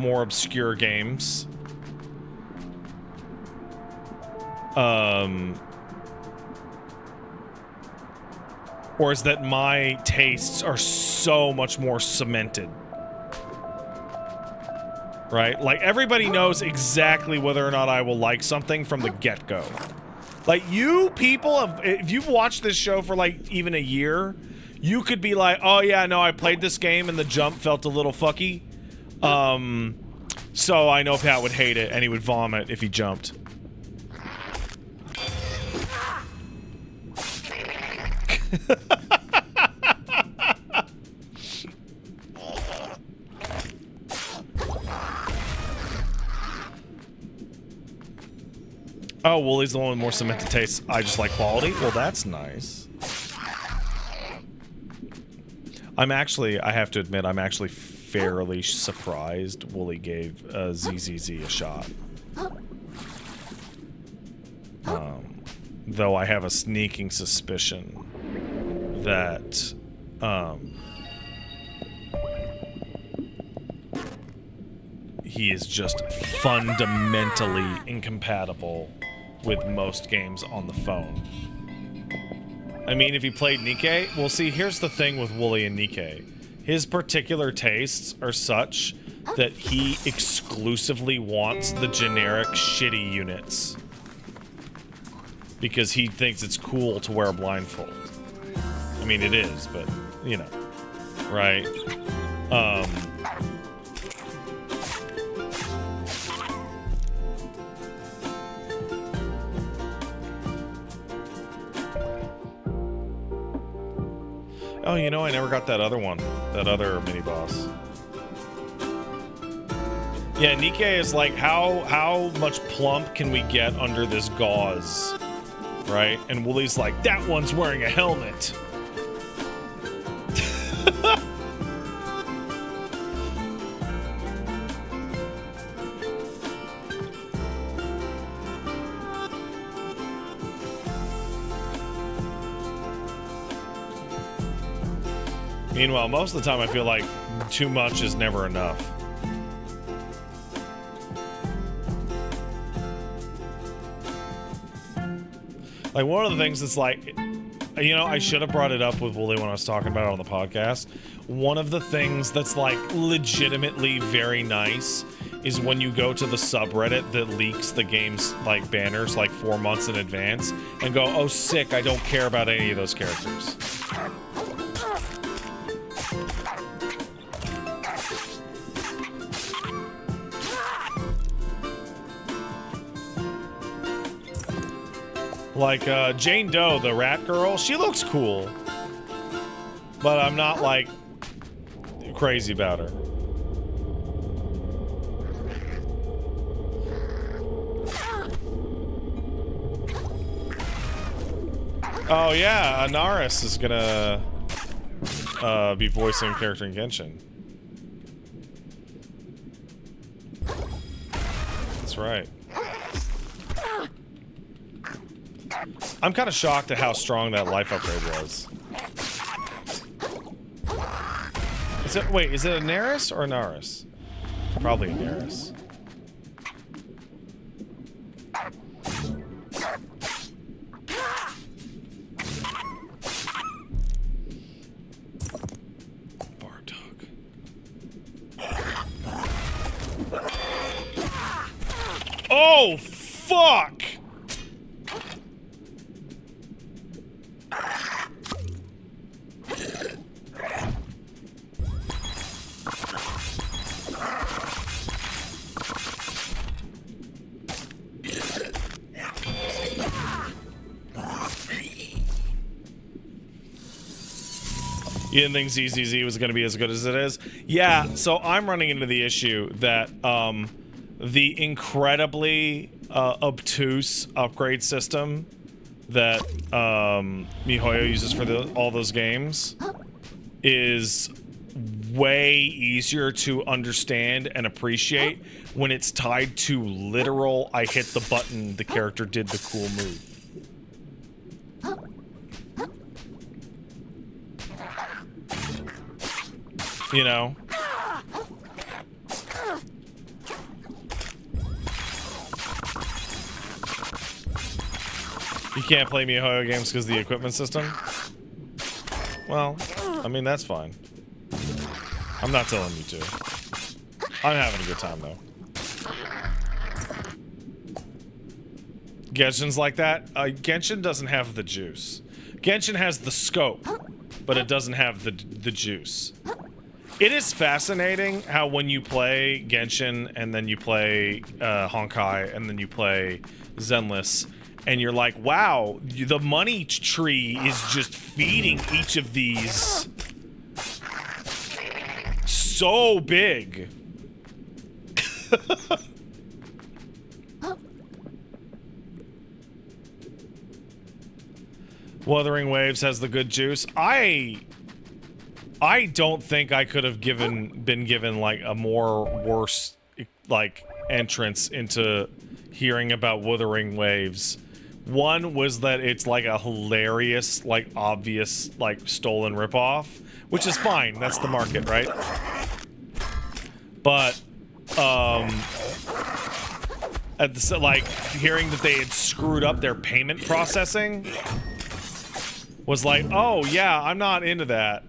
more obscure games. Or is that my tastes are so much more cemented? Right? Like, everybody knows exactly whether or not I will like something from the get-go. Like, you people, if you've watched this show for, like, even a year, you could be like, oh, yeah, no, I played this game and the jump felt a little fucky. So I know Pat would hate it and he would vomit if he jumped. Oh, Wooly's the one with more cemented taste. I just like quality? Well, that's nice. I'm actually, I have to admit, I'm actually fairly surprised Wooly gave ZZZ a shot. Though I have a sneaking suspicion that, he is just fundamentally incompatible with most games on the phone. I mean, if he played Nikke, well, see, here's the thing with Wooly and Nikke. His particular tastes are such that he exclusively wants the generic shitty units. Because he thinks it's cool to wear a blindfold. I mean, it is, but, you know, right? Oh, you know, I never got that other one. That other mini-boss. Yeah, Nikke is like, how much plump can we get under this gauze? Right? And Wooly's like, that one's wearing a helmet. Meanwhile, most of the time I feel like too much is never enough. Like, one of the things that's like, you know, I should have brought it up with Wooly when I was talking about it on the podcast. One of the things that's, like, legitimately very nice is when you go to the subreddit that leaks the game's, like, banners, like, 4 months in advance, and go, oh, sick, I don't care about any of those characters. Like, Jane Doe, the rat girl, she looks cool. But I'm not, like, crazy about her. Oh, yeah, Anaris is gonna be voicing a character in Genshin. That's right. I'm kind of shocked at how strong that life upgrade was. Is it, wait, is it a Naris or a Naris? Probably a Naris. Bartok. Oh, fuck! You didn't think ZZZ was going to be as good as it is? Yeah, so I'm running into the issue that the incredibly obtuse upgrade system that MiHoYo uses for all those games is way easier to understand and appreciate when it's tied to literal, I hit the button, the character did the cool move. You know? You can't play MiHoYo games because of the equipment system? Well, I mean, that's fine. I'm not telling you to. I'm having a good time, though. Genshin's like that? Genshin doesn't have the juice. Genshin has the scope, but it doesn't have the juice. It is fascinating how when you play Genshin, and then you play Honkai, and then you play Zenless, and you're like, wow, the money tree is just feeding each of these so big. Wuthering Waves has the good juice. I don't think I could have been given like a more worse like entrance into hearing about Wuthering Waves. One was that it's like a hilarious, like obvious, like stolen ripoff, which is fine. That's the market, right? But at the like hearing that they had screwed up their payment processing was like, oh yeah, I'm not into that.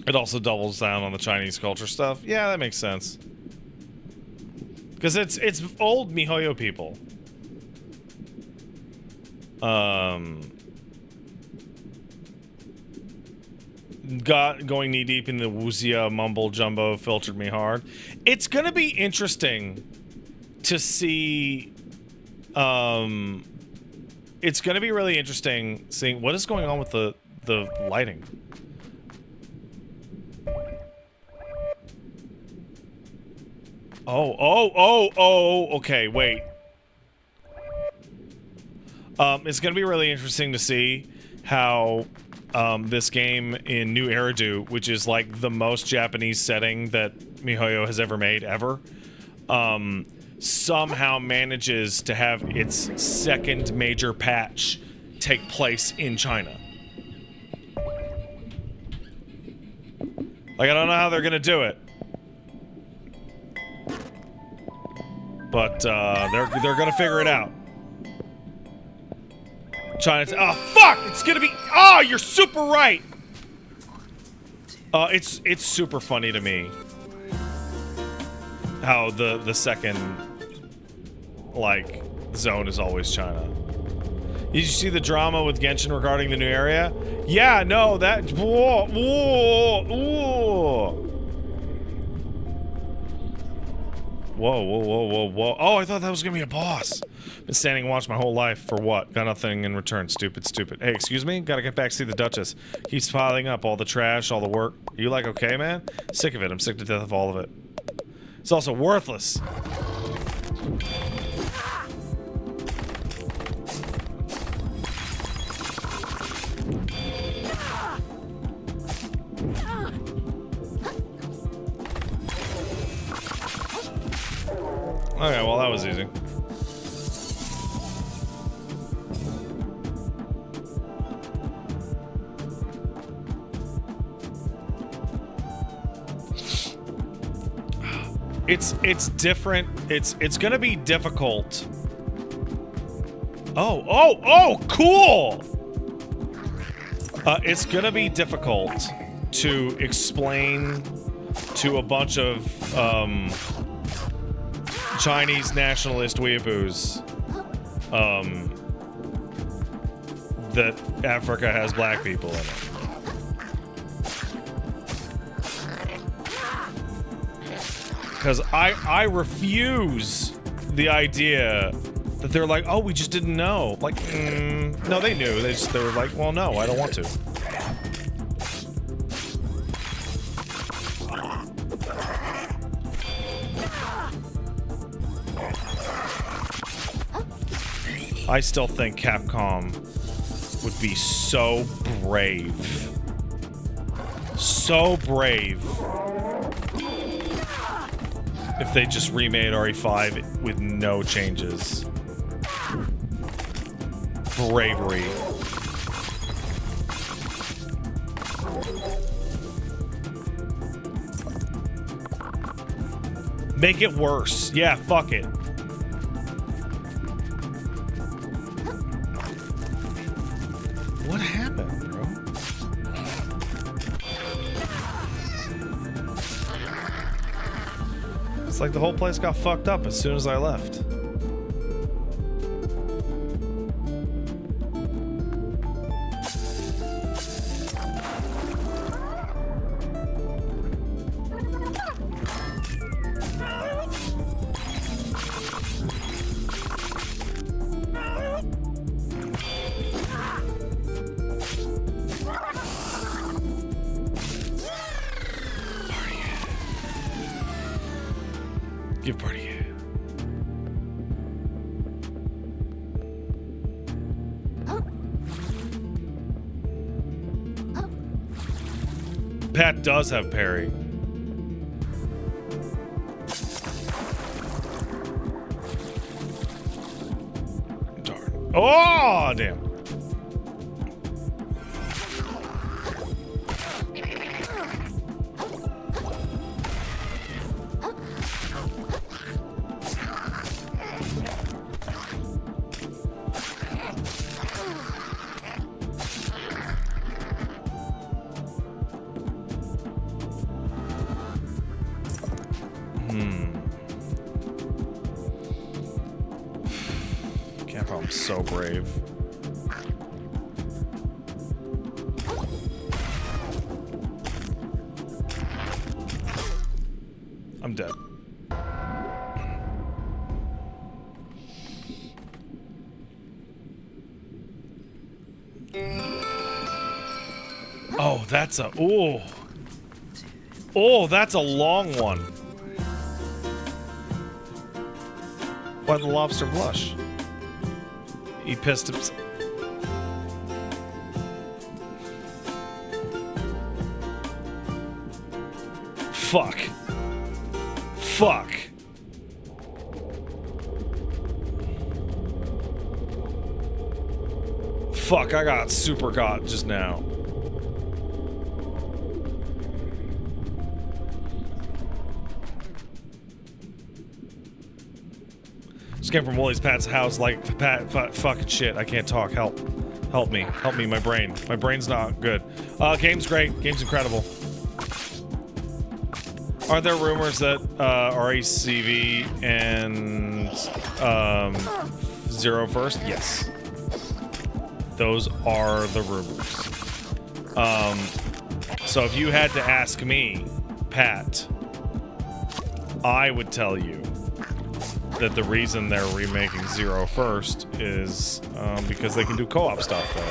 It also doubles down on the Chinese culture stuff. Yeah, that makes sense. Because it's old MiHoYo people. Going knee deep in the Wuxia mumble jumbo filtered me hard. It's gonna be interesting to see. It's gonna be really interesting seeing what is going on with the lighting. Oh, okay, wait. It's gonna be really interesting to see how this game in New Eridu, which is like the most Japanese setting that MiHoYo has ever made, somehow manages to have its second major patch take place in China. Like, I don't know how they're gonna do it. But they're gonna figure it out. China. Oh fuck! It's gonna be. Oh, you're super right. It's super funny to me how the second like zone is always China. Did you see the drama with Genshin regarding the new area? Yeah, no, that. Whoa, whoa, whoa. Whoa. Oh, I thought that was gonna be a boss. Been standing and watching my whole life for what? Got nothing in return. Stupid. Hey, excuse me? Gotta get back to see the Duchess. Keeps piling up all the trash, all the work. Are you like okay, man? Sick of it. I'm sick to death of all of it. It's also worthless. Okay, well that was easy. It's different. It's gonna be difficult. Oh, cool! It's gonna be difficult to explain to a bunch of Chinese nationalist weeaboos that Africa has black people in it. Because I refuse the idea that they're like, oh, we just didn't know. Like, no, they knew. They were like, well, no, I don't want to. I still think Capcom would be so brave. So brave. If they just remade RE5 with no changes. Bravery. Make it worse. Yeah, fuck it. What happened, bro? It's like the whole place got fucked up as soon as I left. Give party. Pat does have parry. Darn. Oh, damn. I'm so brave. I'm dead. Oh, that's a... Ooh. Oh, that's a long one. Why the lobster blush? He pissed himself. Fuck. Fuck. Fuck, I got super got just now. Just came from Woolie's Pat's house like fucking shit. I can't talk. Help. Help me. Help me, my brain. My brain's not good. Game's great. Game's incredible. Are there rumors that RECV and Zero First? Yes. Those are the rumors. So if you had to ask me, Pat, I would tell you that the reason they're remaking Zero First is because they can do co-op stuff there.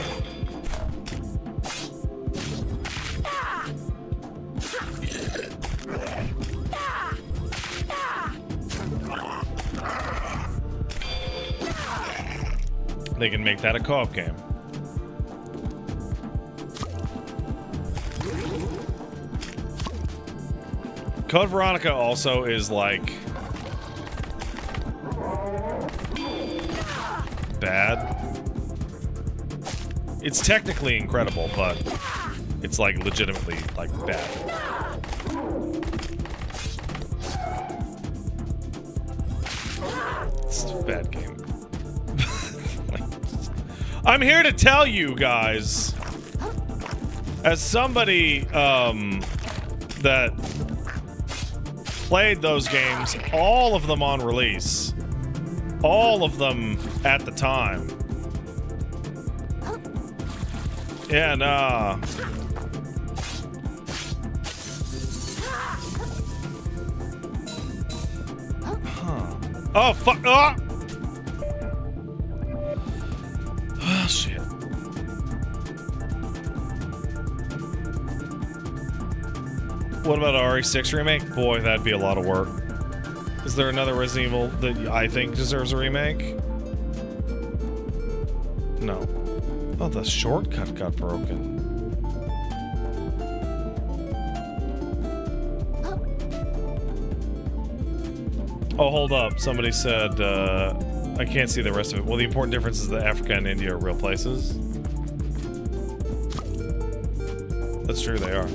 They can make that a co-op game. Code Veronica also is like bad. It's technically incredible, but it's like legitimately like bad. It's a bad game. I'm here to tell you guys, as somebody that played those games, all of them on release, all of them at the time, and oh fuck! Oh! Oh, shit. What about RE6 remake? Boy, that'd be a lot of work. Is there another Resident Evil that I think deserves a remake? No. Oh, the shortcut got broken. Oh, hold up. Somebody said, I can't see the rest of it. Well, the important difference is that Africa and India are real places. That's true, they are.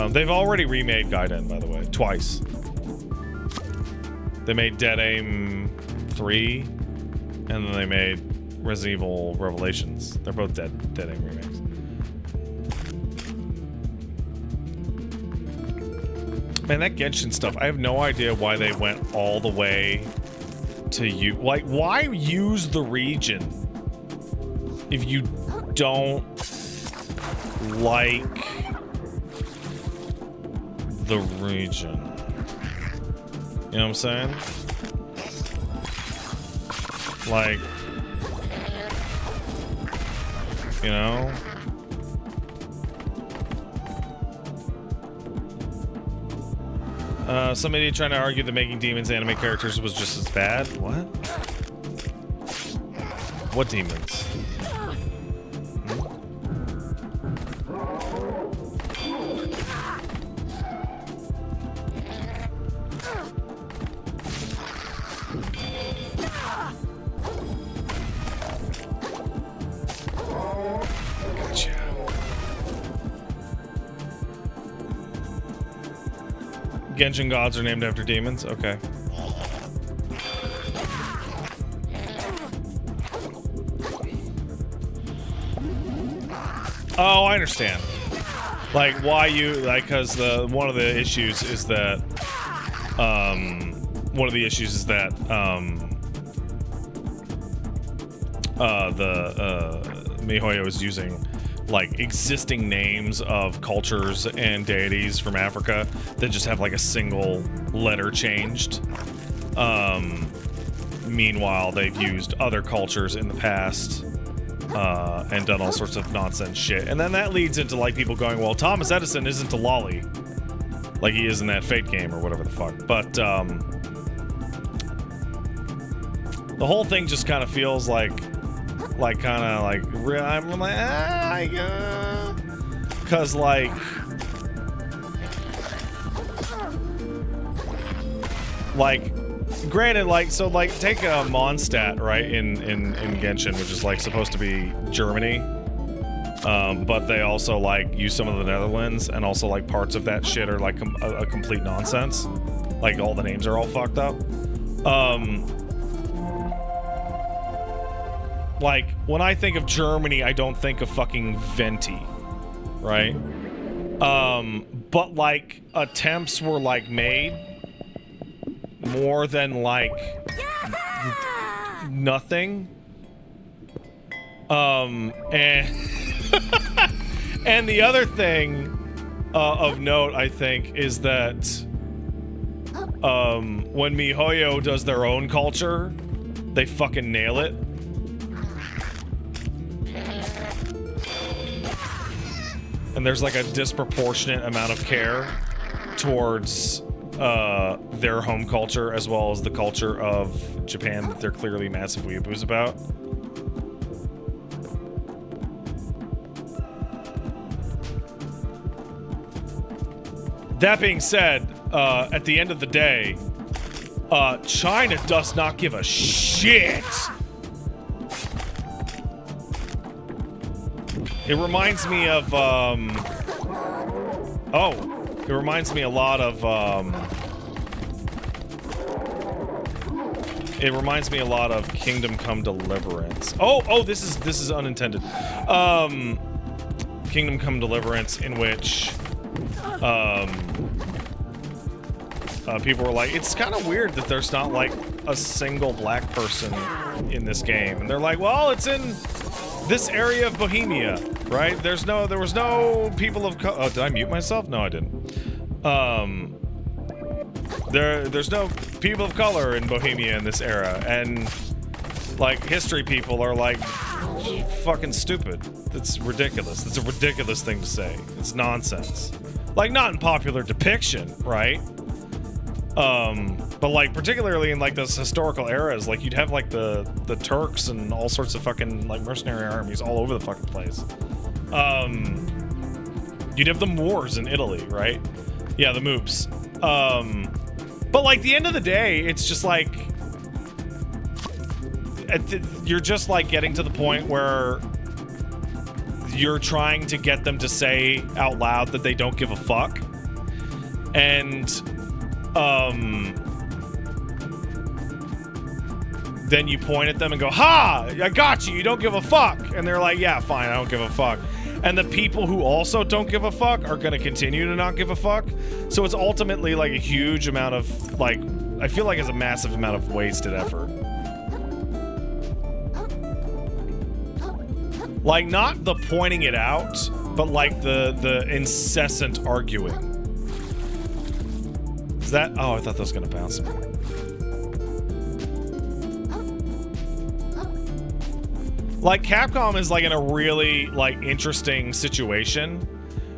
They've already remade Gaiden, by the way, twice. They made Dead Aim 3, and then they made Resident Evil Revelations. They're both Dead Aim remakes. Man, that Genshin stuff, I have no idea why they went all the way to you. Like, why use the region if you don't like the region? You know what I'm saying? Like, you know? Some idiot trying to argue that making demons anime characters was just as bad. What? What demons? Genshin gods are named after demons? Okay. Oh, I understand. Like, why you, like, because one of the issues is that, MiHoYo is using, like, existing names of cultures and deities from Africa that just have, like, a single letter changed. Meanwhile, they've used other cultures in the past, and done all sorts of nonsense shit. And then that leads into, like, people going, well, Thomas Edison isn't a lolly, like he is in that Fate game or whatever the fuck. But, the whole thing just kind of feels like kind of like real. I'm like, because like granted, like, so like take a Mondstadt, right, in Genshin, which is like supposed to be Germany, but they also like use some of the Netherlands, and also like parts of that shit are like a complete nonsense. Like all the names are all fucked up. Like, when I think of Germany, I don't think of fucking Venti, right? But, like, attempts were, like, made more than, like, nothing. And... and the other thing of note, I think, is that, when MiHoYo does their own culture, they fucking nail it. And there's like a disproportionate amount of care towards their home culture as well as the culture of Japan that they're clearly massive weeaboos about. That being said, at the end of the day, China does not give a shit. It reminds me of, it reminds me a lot of, it reminds me a lot of Kingdom Come Deliverance. Oh, this is unintended. Kingdom Come Deliverance, in which, people were like, it's kind of weird that there's not, like, a single black person in this game. And they're like, well, it's in this area of Bohemia, right? There was no people of color. Oh, did I mute myself? No, I didn't. There's no people of color in Bohemia in this era, and like history people are like fucking stupid. It's ridiculous. It's a ridiculous thing to say. It's nonsense. Like, not in popular depiction, right? But like particularly in like those historical eras, like you'd have like the Turks and all sorts of fucking like mercenary armies all over the fucking place. You'd have the Moors in Italy, right? Yeah, the Moops. But like the end of the day, it's just like you're just like getting to the point where you're trying to get them to say out loud that they don't give a fuck. And then you point at them and go, ha, I got you, you don't give a fuck. And they're like, yeah, fine, I don't give a fuck. And the people who also don't give a fuck are going to continue to not give a fuck. So it's ultimately like a huge amount of, like, I feel like it's a massive amount of wasted effort. Like, not the pointing it out, but like the incessant arguing. Is that, oh, I thought that was going to bounce me. Like, Capcom is, like, in a really, like, interesting situation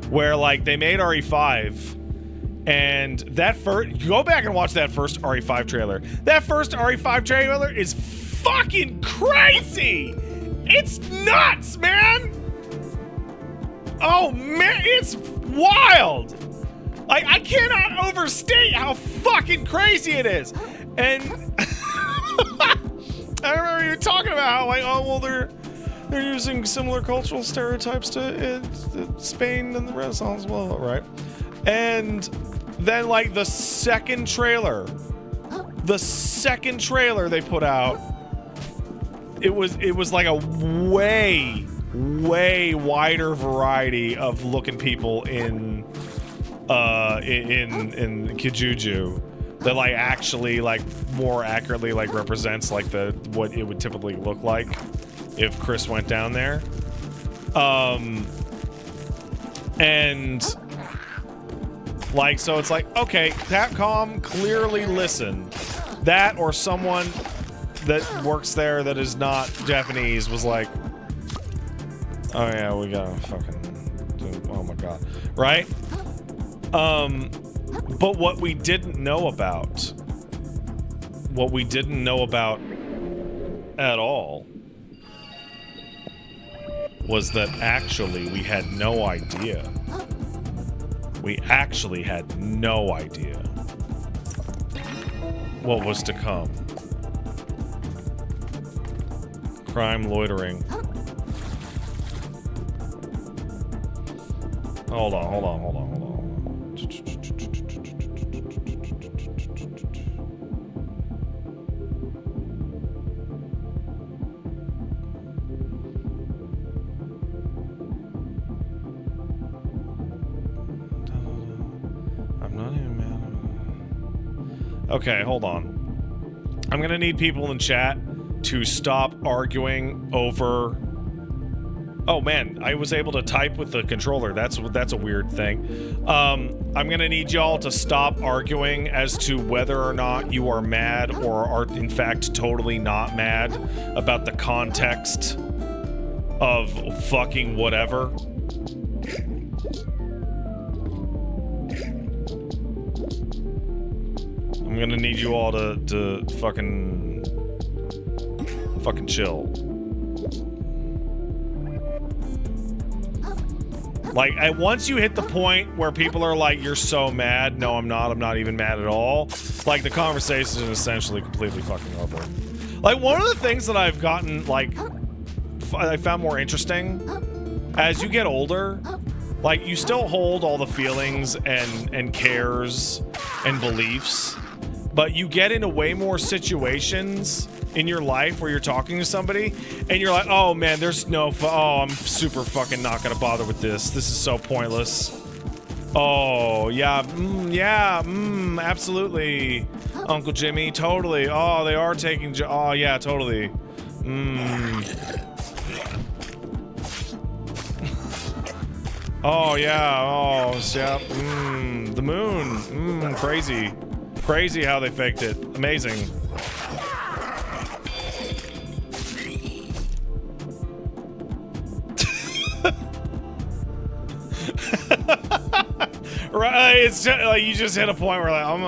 where, like, they made RE5, and that first... Go back and watch that first RE5 trailer. That first RE5 trailer is fucking crazy! It's nuts, man! Oh, man, it's wild! Like, I cannot overstate how fucking crazy it is! And... I remember you talking about how, like, oh, well, they're using similar cultural stereotypes to Spain and the Renaissance, well, right? And then, like, the second trailer they put out, it was like a way wider variety of looking people in Kijuju. That like actually like more accurately like represents like what it would typically look like if Chris went down there. And like, so it's like, okay, Capcom clearly listened. That or someone that works there that is not Japanese was like, oh yeah, we gotta fucking do, oh my god, right? But what we didn't know about at all was that actually we had no idea. We actually had no idea what was to come. Crime, loitering. Hold on. Okay, hold on. I'm gonna need people in chat to stop arguing over... Oh man, I was able to type with the controller. That's a weird thing. I'm gonna need y'all to stop arguing as to whether or not you are mad or are in fact totally not mad about the context of fucking whatever. I'm gonna need you all to fucking chill. Like, once you hit the point where people are like, you're so mad, no I'm not even mad at all, like the conversation is essentially completely fucking over. Like, one of the things that I've gotten, like, I found more interesting, as you get older, like, you still hold all the feelings and cares and beliefs, but you get into way more situations in your life where you're talking to somebody and you're like, oh man, there's no, oh, I'm super fucking not gonna bother with this. This is so pointless. Oh, yeah, absolutely, Uncle Jimmy, totally. Oh, they are taking, oh yeah, totally. Oh yeah, oh, yeah, the moon, crazy. Crazy how they faked it. Amazing. Right, it's just, like you just hit a point where like I'm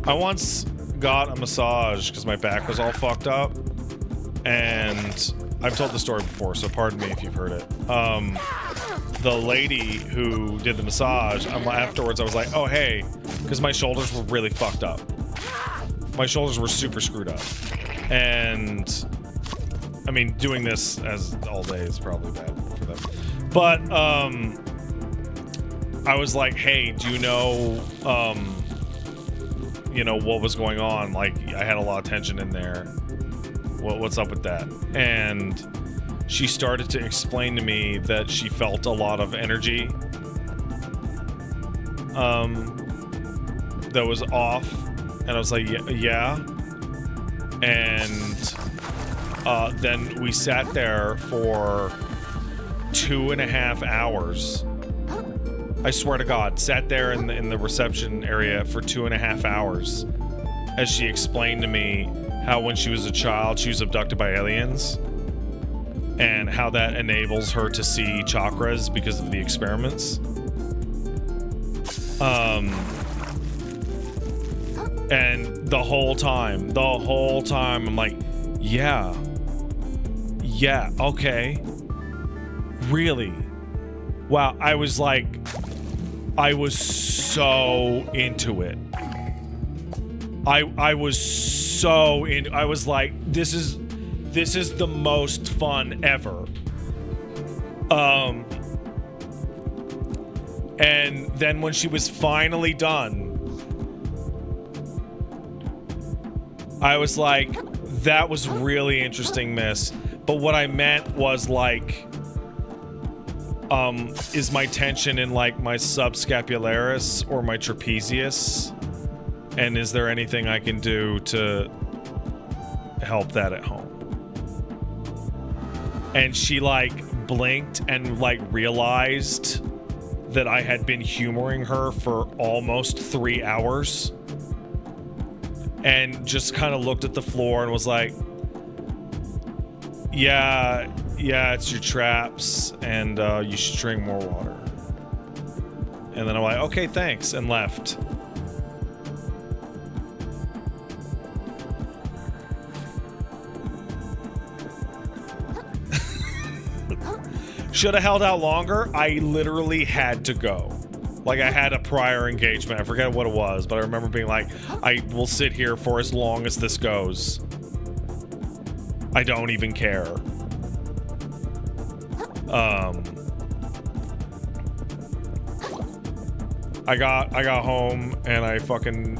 I once got a massage because my back was all fucked up, and I've told the story before, so pardon me if you've heard it. The lady who did the massage, afterwards I was like, oh hey, because my shoulders were really fucked up. My shoulders were super screwed up. And I mean, doing this as all day is probably bad for them. But I was like, hey, do you know what was going on? Like, I had a lot of tension in there. What's up with that? And she started to explain to me that she felt a lot of energy that was off. And I was like, yeah. And then we sat there for 2.5 hours. I swear to God, sat there in the reception area for 2.5 hours as she explained to me how when she was a child, she was abducted by aliens and how that enables her to see chakras because of the experiments. And the whole time, I'm like, yeah, okay. Really? Wow, I was so into it. I was so into, I was like, this is the most fun ever. And then when she was finally done, I was like, that was really interesting, miss. But what I meant was like, is my tension in like my subscapularis or my trapezius? And is there anything I can do to help that at home? And she like blinked and like realized that I had been humoring her for almost 3 hours. And just kind of looked at the floor and was like, yeah, it's your traps, and you should drink more water. And then I'm like, okay, thanks, and left. Should have held out longer. I literally had to go. Like, I had a prior engagement. I forget what it was, but I remember being like, I will sit here for as long as this goes. I don't even care. I got home and I fucking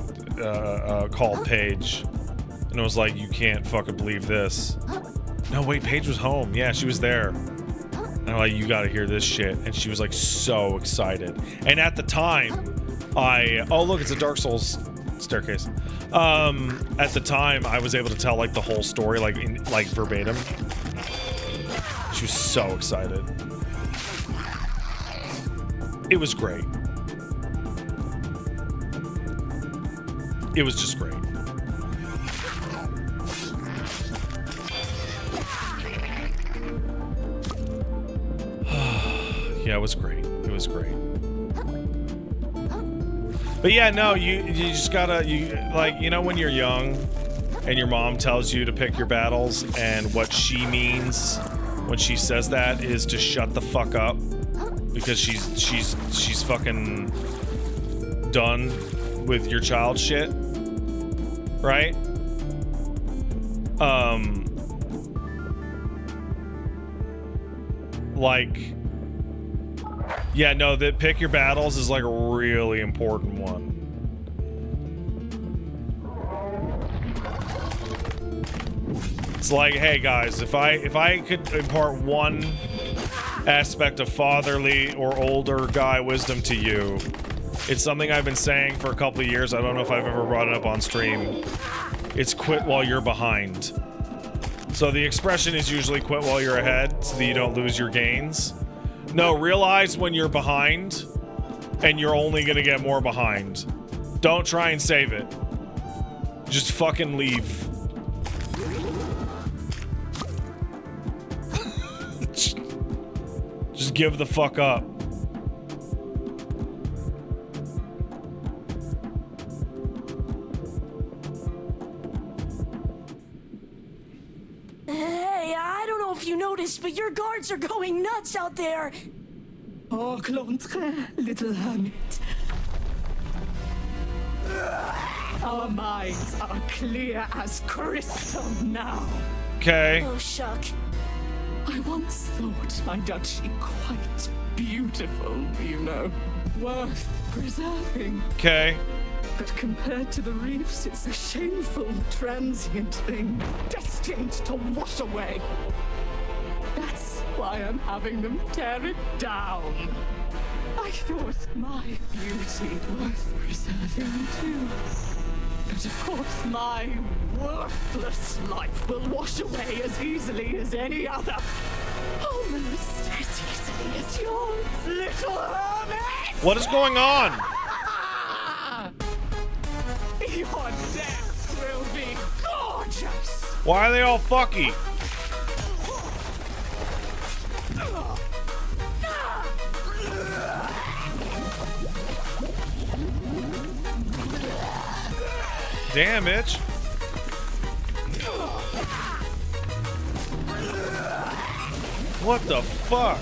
called Paige, and I was like, you can't fucking believe this. No, wait, Paige was home. Yeah, she was there. And I'm like, you gotta hear this shit. And she was like so excited. And at the time, oh look, it's a Dark Souls staircase. At the time, I was able to tell like the whole story, like verbatim. She was so excited. It was great. It was just great. Yeah, it was great. It was great. But yeah, no, you just gotta, when you're young and your mom tells you to pick your battles, and what she means when she says that is to shut the fuck up, because she's fucking done with your child shit, right? Yeah, no, that pick your battles is like a really important one. It's like, hey guys, if I could impart one aspect of fatherly or older guy wisdom to you, it's something I've been saying for a couple of years. I don't know if I've ever brought it up on stream. It's quit while you're behind. So the expression is usually quit while you're ahead so that you don't lose your gains. No, realize when you're behind, and you're only gonna get more behind. Don't try and save it. Just fucking leave. Just give the fuck up. if you noticed, but your guards are going nuts out there. Oh, l'entrée, little hermit. Our minds are clear as crystal now. Okay. Oh, shuck. I once thought my duchy quite beautiful, you know. Worth preserving. Okay. But compared to the reefs, it's a shameful, transient thing, destined to wash away. That's why I'm having them tear it down. I thought my beauty worth preserving too. But of course, my worthless life will wash away as easily as any other. Almost as easily as yours, little hermit! What is going on? Your death will be gorgeous! Why are they all fucky? Damn it. What the fuck?